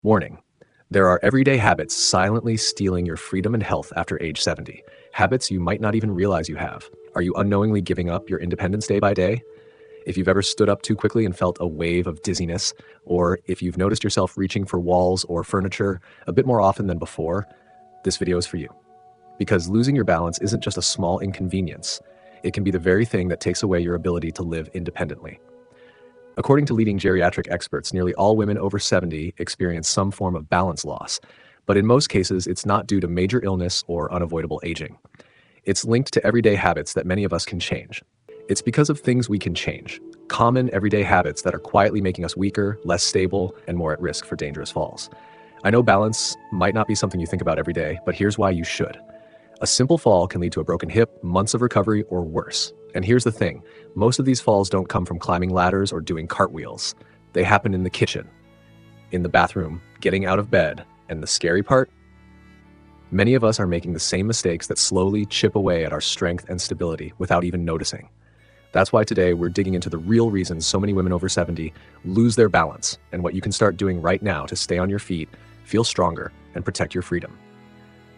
Warning: there are everyday habits silently stealing your freedom and health after age 70. Habits you might not even realize you have. Are you unknowingly giving up your independence day by day? If you've ever stood up too quickly and felt a wave of dizziness, or if you've noticed yourself reaching for walls or furniture a bit more often than before, this video is for you. Because losing your balance isn't just a small inconvenience. It can be the very thing that takes away your ability to live independently. According to leading geriatric experts, nearly all women over 70 experience some form of balance loss, but in most cases, it's not due to major illness or unavoidable aging. It's linked to everyday habits that many of us can change. It's because of things we can change, common everyday habits that are quietly making us weaker, less stable, and more at risk for dangerous falls. I know balance might not be something you think about every day, but here's why you should. A simple fall can lead to a broken hip, months of recovery, or worse. And here's the thing, most of these falls don't come from climbing ladders or doing cartwheels. They happen in the kitchen, in the bathroom, getting out of bed, and the scary part? Many of us are making the same mistakes that slowly chip away at our strength and stability without even noticing. That's why today we're digging into the real reasons so many women over 70 lose their balance and what you can start doing right now to stay on your feet, feel stronger, and protect your freedom.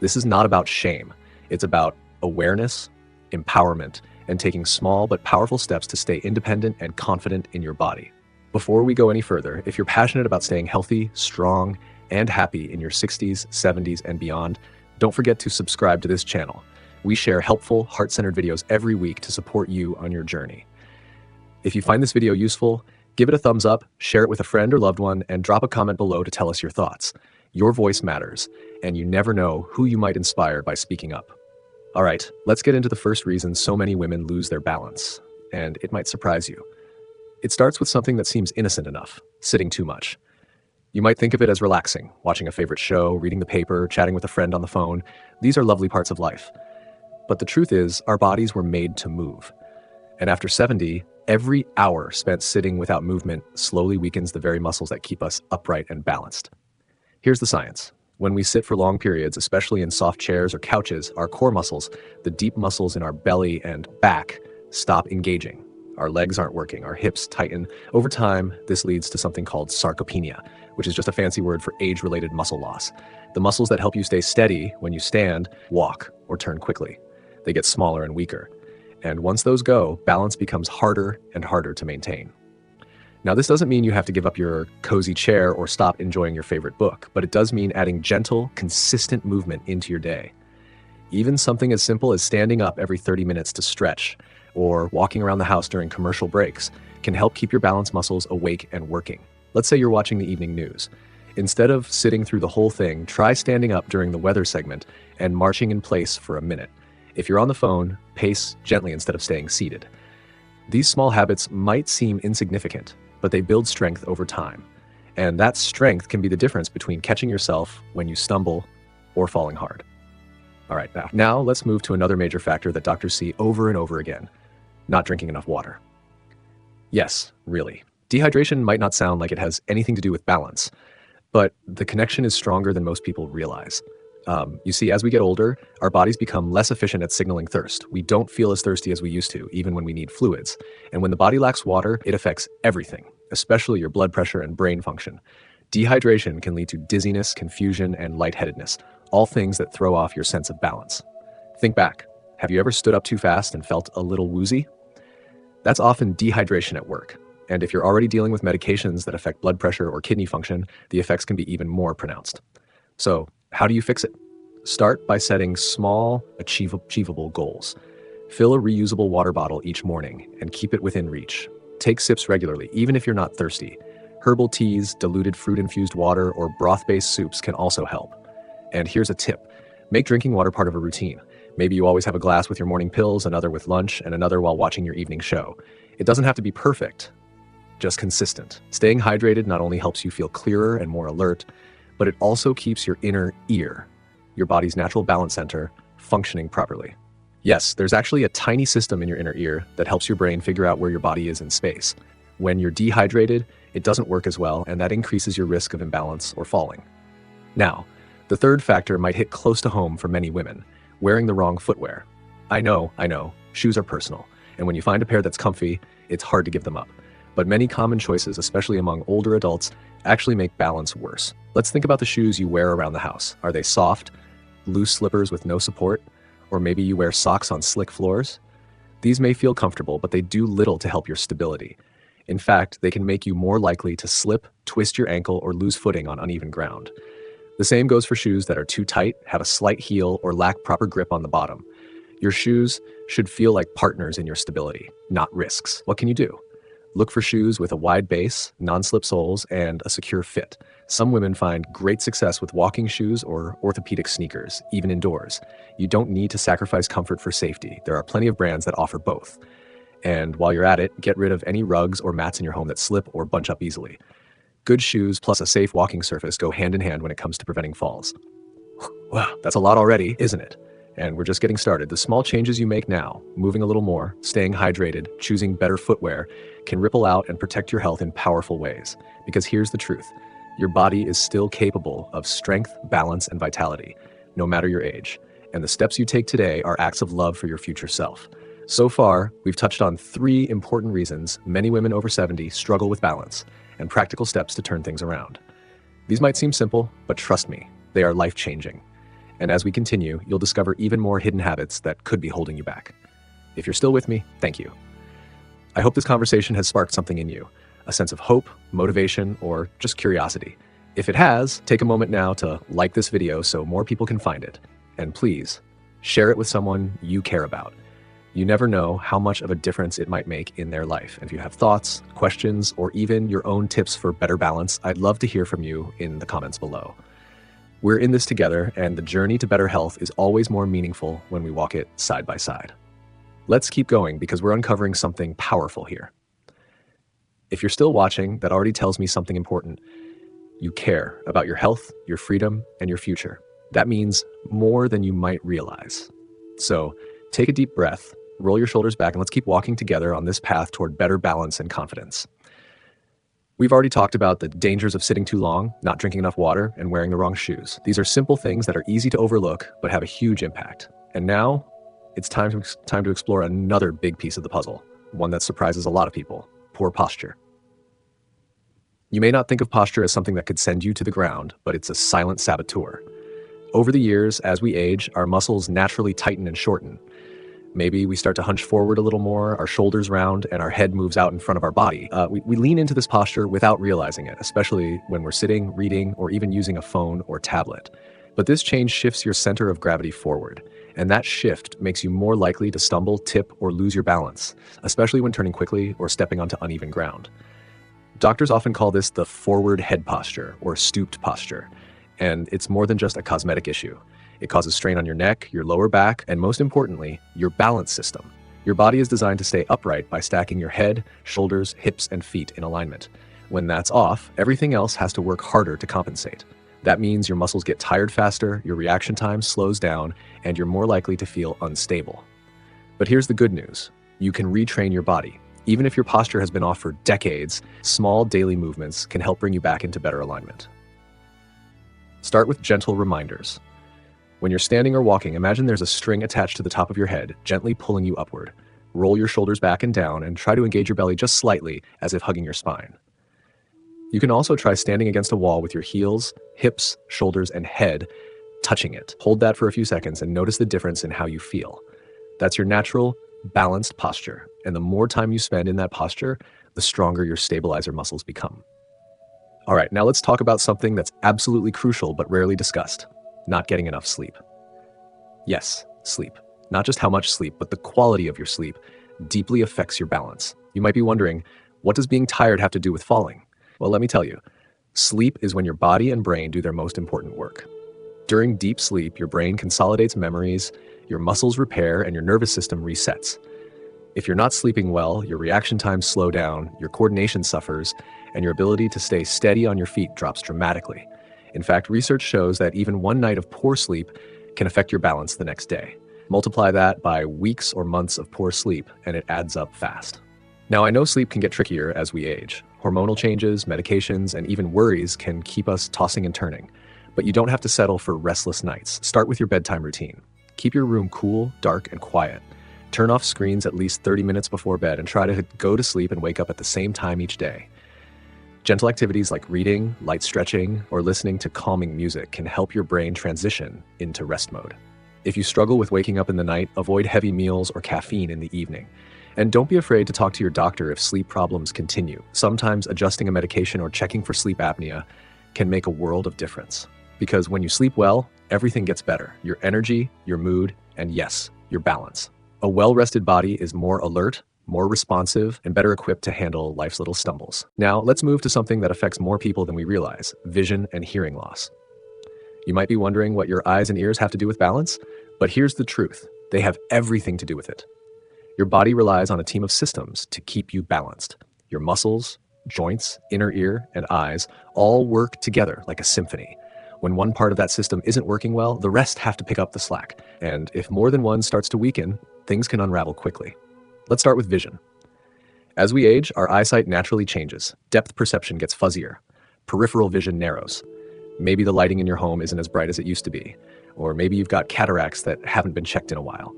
This is not about shame. It's about awareness, empowerment, and taking small but powerful steps to stay independent and confident in your body. Before we go any further, if you're passionate about staying healthy, strong, and happy in your 60s, 70s, and beyond, don't forget to subscribe to this channel. We share helpful, heart-centered videos every week to support you on your journey. If you find this video useful, give it a thumbs up, share it with a friend or loved one, and drop a comment below to tell us your thoughts. Your voice matters, and you never know who you might inspire by speaking up. All right, let's get into the first reason so many women lose their balance, and it might surprise you. It starts with something that seems innocent enough: sitting too much. You might think of it as relaxing, watching a favorite show, reading the paper, chatting with a friend on the phone. These are lovely parts of life. But the truth is, our bodies were made to move. And after 70, every hour spent sitting without movement slowly weakens the very muscles that keep us upright and balanced. Here's the science. When we sit for long periods, especially in soft chairs or couches, our core muscles, the deep muscles in our belly and back, stop engaging. Our legs aren't working, our hips tighten. Over time, this leads to something called sarcopenia, which is just a fancy word for age-related muscle loss. The muscles that help you stay steady when you stand, walk, or turn quickly. They get smaller and weaker. And once those go, balance becomes harder and harder to maintain. Now, this doesn't mean you have to give up your cozy chair or stop enjoying your favorite book, but it does mean adding gentle, consistent movement into your day. Even something as simple as standing up every 30 minutes to stretch or walking around the house during commercial breaks can help keep your balance muscles awake and working. Let's say you're watching the evening news. Instead of sitting through the whole thing, try standing up during the weather segment and marching in place for a minute. If you're on the phone, pace gently instead of staying seated. These small habits might seem insignificant, but they build strength over time. And that strength can be the difference between catching yourself when you stumble or falling hard. All right, now let's move to another major factor that doctors see over and over again: not drinking enough water. Yes, really. Dehydration might not sound like it has anything to do with balance, but the connection is stronger than most people realize. You see, as we get older, our bodies become less efficient at signaling thirst. We don't feel as thirsty as we used to, even when we need fluids. And when the body lacks water, it affects everything, especially your blood pressure and brain function. Dehydration can lead to dizziness, confusion, and lightheadedness, all things that throw off your sense of balance. Think back. Have you ever stood up too fast and felt a little woozy? That's often dehydration at work. And if you're already dealing with medications that affect blood pressure or kidney function, the effects can be even more pronounced. So, how do you fix it? Start by setting small, achievable goals. Fill a reusable water bottle each morning and keep it within reach. Take sips regularly, even if you're not thirsty. Herbal teas, diluted fruit-infused water, or broth-based soups can also help. And here's a tip. Make drinking water part of a routine. Maybe you always have a glass with your morning pills, another with lunch, and another while watching your evening show. It doesn't have to be perfect, just consistent. Staying hydrated not only helps you feel clearer and more alert, but it also keeps your inner ear, your body's natural balance center, functioning properly. Yes, there's actually a tiny system in your inner ear that helps your brain figure out where your body is in space. When you're dehydrated, it doesn't work as well, and that increases your risk of imbalance or falling. Now, the third factor might hit close to home for many women: wearing the wrong footwear. I know, shoes are personal, and when you find a pair that's comfy, it's hard to give them up. But many common choices, especially among older adults, actually make balance worse. Let's think about the shoes you wear around the house. Are they soft, loose slippers with no support? Or maybe you wear socks on slick floors? These may feel comfortable, but they do little to help your stability. In fact, they can make you more likely to slip, twist your ankle, or lose footing on uneven ground. The same goes for shoes that are too tight, have a slight heel, or lack proper grip on the bottom. Your shoes should feel like partners in your stability, not risks. What can you do? Look for shoes with a wide base, non-slip soles, and a secure fit. Some women find great success with walking shoes or orthopedic sneakers, even indoors. You don't need to sacrifice comfort for safety. There are plenty of brands that offer both. And while you're at it, get rid of any rugs or mats in your home that slip or bunch up easily. Good shoes plus a safe walking surface go hand in hand when it comes to preventing falls. Wow, that's a lot already, isn't it? And we're just getting started. The small changes you make now, moving a little more, staying hydrated, choosing better footwear, can ripple out and protect your health in powerful ways. Because here's the truth. Your body is still capable of strength, balance, and vitality, no matter your age. And the steps you take today are acts of love for your future self. So far, we've touched on 3 important reasons many women over 70 struggle with balance, and practical steps to turn things around. These might seem simple, but trust me, they are life-changing. And as we continue, you'll discover even more hidden habits that could be holding you back. If you're still with me, thank you. I hope this conversation has sparked something in you, a sense of hope, motivation, or just curiosity. If it has, take a moment now to like this video so more people can find it. And please, share it with someone you care about. You never know how much of a difference it might make in their life. And if you have thoughts, questions, or even your own tips for better balance, I'd love to hear from you in the comments below. We're in this together, and the journey to better health is always more meaningful when we walk it side by side. Let's keep going because we're uncovering something powerful here. If you're still watching, that already tells me something important. You care about your health, your freedom, and your future. That means more than you might realize. So take a deep breath, roll your shoulders back, and let's keep walking together on this path toward better balance and confidence. We've already talked about the dangers of sitting too long, not drinking enough water, and wearing the wrong shoes. These are simple things that are easy to overlook, but have a huge impact. And now, it's time to explore another big piece of the puzzle, one that surprises a lot of people: poor posture. You may not think of posture as something that could send you to the ground, but it's a silent saboteur. Over the years, as we age, our muscles naturally tighten and shorten. Maybe we start to hunch forward a little more, our shoulders round, and our head moves out in front of our body. We lean into this posture without realizing it, especially when we're sitting, reading, or even using a phone or tablet. But this change shifts your center of gravity forward, and that shift makes you more likely to stumble, tip, or lose your balance, especially when turning quickly or stepping onto uneven ground. Doctors often call this the forward head posture or stooped posture, and it's more than just a cosmetic issue. It causes strain on your neck, your lower back, and most importantly, your balance system. Your body is designed to stay upright by stacking your head, shoulders, hips, and feet in alignment. When that's off, everything else has to work harder to compensate. That means your muscles get tired faster, your reaction time slows down, and you're more likely to feel unstable. But here's the good news. You can retrain your body. Even if your posture has been off for decades, small daily movements can help bring you back into better alignment. Start with gentle reminders. When you're standing or walking, imagine there's a string attached to the top of your head, gently pulling you upward. Roll your shoulders back and down and try to engage your belly just slightly, as if hugging your spine. You can also try standing against a wall with your heels, hips, shoulders, and head touching it. Hold that for a few seconds and notice the difference in how you feel. That's your natural, balanced posture. And the more time you spend in that posture, the stronger your stabilizer muscles become. All right, now let's talk about something that's absolutely crucial but rarely discussed: not getting enough sleep. Yes, sleep. Not just how much sleep, but the quality of your sleep deeply affects your balance. You might be wondering, what does being tired have to do with falling? Well, let me tell you. Sleep is when your body and brain do their most important work. During deep sleep, your brain consolidates memories, your muscles repair, and your nervous system resets. If you're not sleeping well, your reaction times slow down, your coordination suffers, and your ability to stay steady on your feet drops dramatically. In fact, research shows that even one night of poor sleep can affect your balance the next day. Multiply that by weeks or months of poor sleep, and it adds up fast. Now, I know sleep can get trickier as we age. Hormonal changes, medications, and even worries can keep us tossing and turning. But you don't have to settle for restless nights. Start with your bedtime routine. Keep your room cool, dark, and quiet. Turn off screens at least 30 minutes before bed and try to go to sleep and wake up at the same time each day. Gentle activities like reading, light stretching, or listening to calming music can help your brain transition into rest mode. If you struggle with waking up in the night, avoid heavy meals or caffeine in the evening. And don't be afraid to talk to your doctor if sleep problems continue. Sometimes adjusting a medication or checking for sleep apnea can make a world of difference. Because when you sleep well, everything gets better. Your energy, your mood, and yes, your balance. A well-rested body is more alert, more responsive, and better equipped to handle life's little stumbles. Now, let's move to something that affects more people than we realize: vision and hearing loss. You might be wondering what your eyes and ears have to do with balance, but here's the truth. They have everything to do with it. Your body relies on a team of systems to keep you balanced. Your muscles, joints, inner ear, and eyes all work together like a symphony. When one part of that system isn't working well, the rest have to pick up the slack. And if more than one starts to weaken, things can unravel quickly. Let's start with vision. As we age, our eyesight naturally changes. Depth perception gets fuzzier. Peripheral vision narrows. Maybe the lighting in your home isn't as bright as it used to be. Or maybe you've got cataracts that haven't been checked in a while.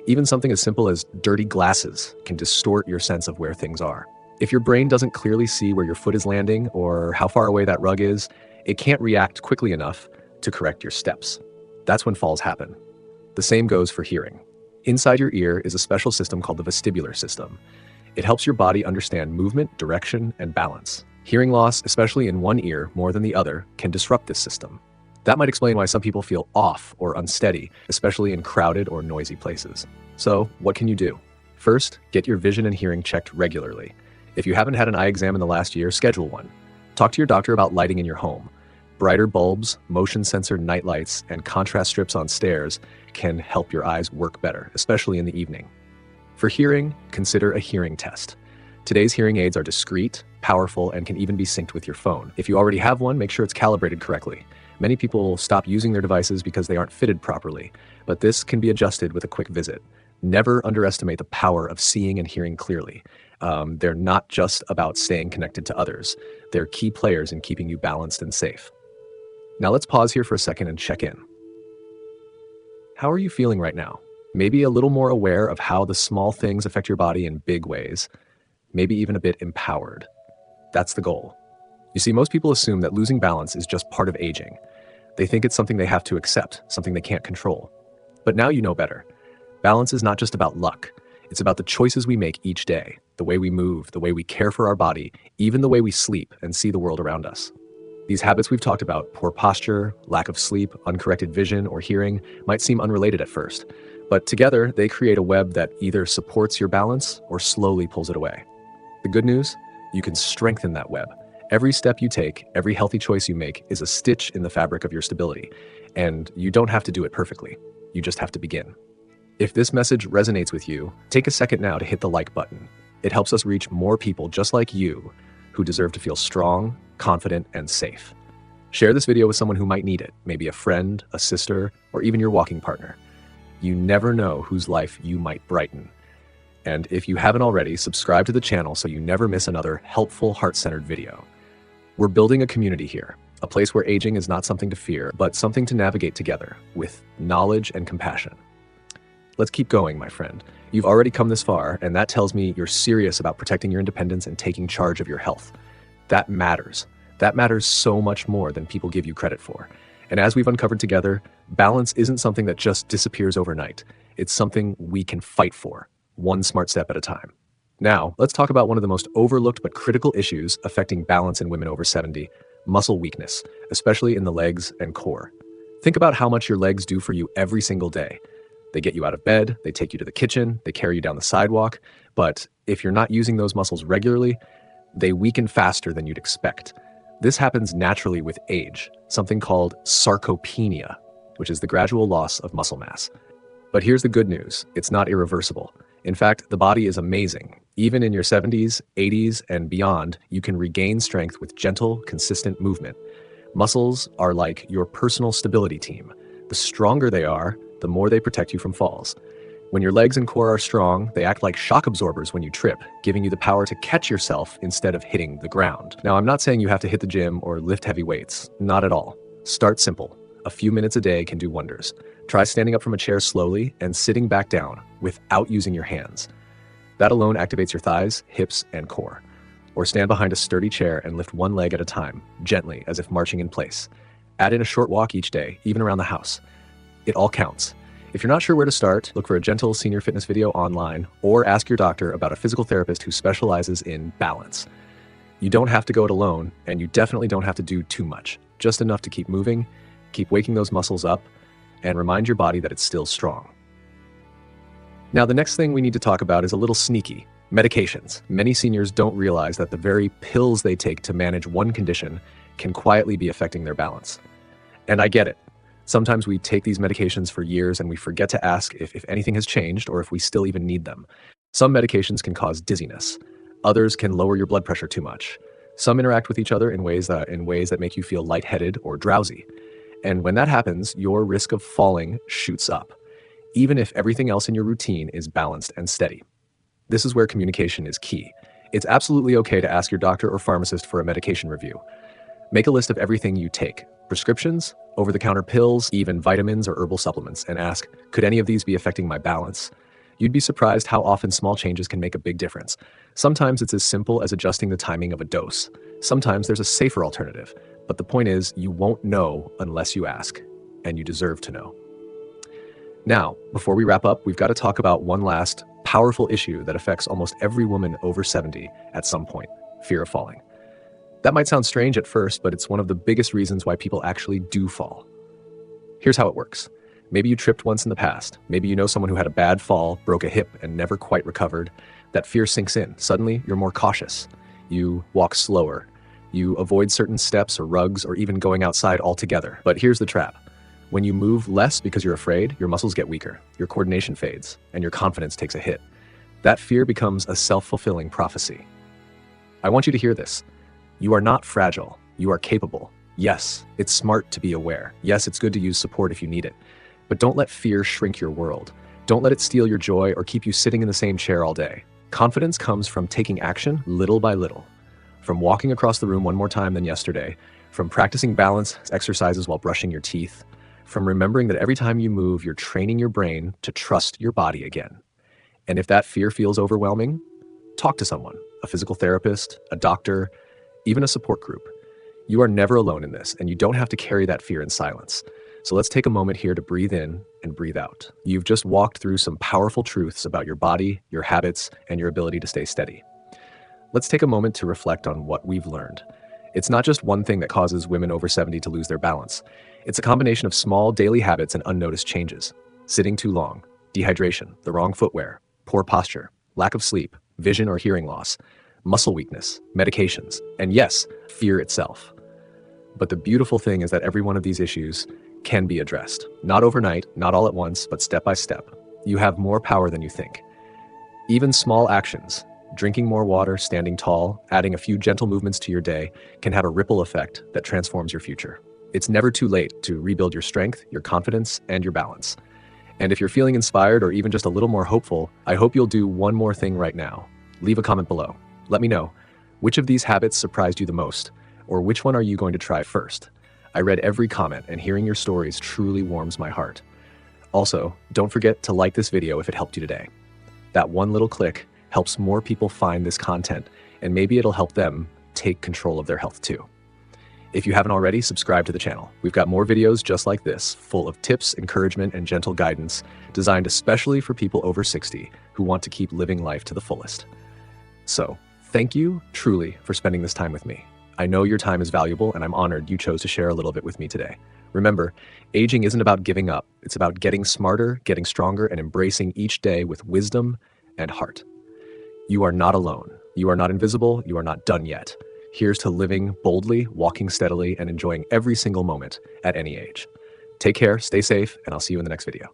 Even something as simple as dirty glasses can distort your sense of where things are. If your brain doesn't clearly see where your foot is landing or how far away that rug is, it can't react quickly enough to correct your steps. That's when falls happen. The same goes for hearing. Inside your ear is a special system called the vestibular system. It helps your body understand movement, direction, and balance. Hearing loss, especially in one ear more than the other, can disrupt this system. That might explain why some people feel off or unsteady, especially in crowded or noisy places. So, what can you do? First, get your vision and hearing checked regularly. If you haven't had an eye exam in the last year, schedule one. Talk to your doctor about lighting in your home. Brighter bulbs, motion-sensor night lights, and contrast strips on stairs can help your eyes work better, especially in the evening. For hearing, consider a hearing test. Today's hearing aids are discreet, powerful, and can even be synced with your phone. If you already have one, make sure it's calibrated correctly. Many people stop using their devices because they aren't fitted properly, but this can be adjusted with a quick visit. Never underestimate the power of seeing and hearing clearly. They're not just about staying connected to others. They're key players in keeping you balanced and safe. Now let's pause here for a second and check in. How are you feeling right now? Maybe a little more aware of how the small things affect your body in big ways. Maybe even a bit empowered. That's the goal. You see, most people assume that losing balance is just part of aging. They think it's something they have to accept, something they can't control. But now you know better. Balance is not just about luck. It's about the choices we make each day, the way we move, the way we care for our body, even the way we sleep and see the world around us. These habits we've talked about, poor posture, lack of sleep, uncorrected vision, or hearing, might seem unrelated at first. But together, they create a web that either supports your balance or slowly pulls it away. The good news? You can strengthen that web. Every step you take, every healthy choice you make is a stitch in the fabric of your stability. And you don't have to do it perfectly. You just have to begin. If this message resonates with you, take a second now to hit the like button. It helps us reach more people just like you who deserve to feel strong, confident, and safe. Share this video with someone who might need it, maybe a friend, a sister, or even your walking partner. You never know whose life you might brighten. And if you haven't already, subscribe to the channel so you never miss another helpful, heart-centered video. We're building a community here, a place where aging is not something to fear, but something to navigate together with knowledge and compassion. Let's keep going, my friend. You've already come this far, and that tells me you're serious about protecting your independence and taking charge of your health. That matters. That matters so much more than people give you credit for. And as we've uncovered together, balance isn't something that just disappears overnight. It's something we can fight for, one smart step at a time. Now, let's talk about one of the most overlooked but critical issues affecting balance in women over 70, muscle weakness, especially in the legs and core. Think about how much your legs do for you every single day. They get you out of bed, they take you to the kitchen, they carry you down the sidewalk, but if you're not using those muscles regularly, they weaken faster than you'd expect. This happens naturally with age, something called sarcopenia, which is the gradual loss of muscle mass. But here's the good news, it's not irreversible. In fact, the body is amazing. Even in your 70s, 80s, and beyond, you can regain strength with gentle, consistent movement. Muscles are like your personal stability team. The stronger they are, the more they protect you from falls. When your legs and core are strong, they act like shock absorbers when you trip, giving you the power to catch yourself instead of hitting the ground. Now, I'm not saying you have to hit the gym or lift heavy weights, not at all. Start simple. A few minutes a day can do wonders. Try standing up from a chair slowly and sitting back down without using your hands. That alone activates your thighs, hips, and core. Or stand behind a sturdy chair and lift one leg at a time, gently, as if marching in place. Add in a short walk each day, even around the house. It all counts. If you're not sure where to start, look for a gentle senior fitness video online or ask your doctor about a physical therapist who specializes in balance. You don't have to go it alone, and you definitely don't have to do too much. Just enough to keep moving, keep waking those muscles up, and remind your body that it's still strong. Now, the next thing we need to talk about is a little sneaky: medications. Many seniors don't realize that the very pills they take to manage one condition can quietly be affecting their balance. And I get it. Sometimes we take these medications for years and we forget to ask if anything has changed or if we still even need them. Some medications can cause dizziness. Others can lower your blood pressure too much. Some interact with each other in ways that make you feel lightheaded or drowsy. And when that happens, your risk of falling shoots up, even if everything else in your routine is balanced and steady. This is where communication is key. It's absolutely okay to ask your doctor or pharmacist for a medication review. Make a list of everything you take: prescriptions, over-the-counter pills, even vitamins or herbal supplements, and ask, could any of these be affecting my balance? You'd be surprised how often small changes can make a big difference. Sometimes it's as simple as adjusting the timing of a dose. Sometimes there's a safer alternative. But the point is, you won't know unless you ask, and you deserve to know. Now, before we wrap up, we've got to talk about one last powerful issue that affects almost every woman over 70 at some point: fear of falling. That might sound strange at first, but it's one of the biggest reasons why people actually do fall. Here's how it works. Maybe you tripped once in the past. Maybe you know someone who had a bad fall, broke a hip, and never quite recovered. That fear sinks in. Suddenly, you're more cautious. You walk slower. You avoid certain steps or rugs or even going outside altogether. But here's the trap. When you move less because you're afraid, your muscles get weaker, your coordination fades, and your confidence takes a hit. That fear becomes a self-fulfilling prophecy. I want you to hear this. You are not fragile. You are capable. Yes, it's smart to be aware. Yes, it's good to use support if you need it. But don't let fear shrink your world. Don't let it steal your joy or keep you sitting in the same chair all day. Confidence comes from taking action little by little. From walking across the room one more time than yesterday, from practicing balance exercises while brushing your teeth, from remembering that every time you move, you're training your brain to trust your body again. And if that fear feels overwhelming, talk to someone: a physical therapist, a doctor, even a support group. You are never alone in this, and you don't have to carry that fear in silence. So let's take a moment here to breathe in and breathe out. You've just walked through some powerful truths about your body, your habits, and your ability to stay steady. Let's take a moment to reflect on what we've learned. It's not just one thing that causes women over 70 to lose their balance. It's a combination of small daily habits and unnoticed changes: sitting too long, dehydration, the wrong footwear, poor posture, lack of sleep, vision or hearing loss, muscle weakness, medications, and yes, fear itself. But the beautiful thing is that every one of these issues can be addressed. Not overnight, not all at once, but step by step. You have more power than you think. Even small actions, drinking more water, standing tall, adding a few gentle movements to your day, can have a ripple effect that transforms your future. It's never too late to rebuild your strength, your confidence, and your balance. And if you're feeling inspired or even just a little more hopeful, I hope you'll do one more thing right now. Leave a comment below. Let me know, which of these habits surprised you the most, or which one are you going to try first? I read every comment, and hearing your stories truly warms my heart. Also, don't forget to like this video if it helped you today. That one little click helps more people find this content, and maybe it'll help them take control of their health too. If you haven't already, subscribe to the channel. We've got more videos just like this, full of tips, encouragement, and gentle guidance, designed especially for people over 60 who want to keep living life to the fullest. So, thank you truly for spending this time with me. I know your time is valuable, and I'm honored you chose to share a little bit with me today. Remember, aging isn't about giving up. It's about getting smarter, getting stronger, and embracing each day with wisdom and heart. You are not alone. You are not invisible. You are not done yet. Here's to living boldly, walking steadily, and enjoying every single moment at any age. Take care, stay safe, and I'll see you in the next video.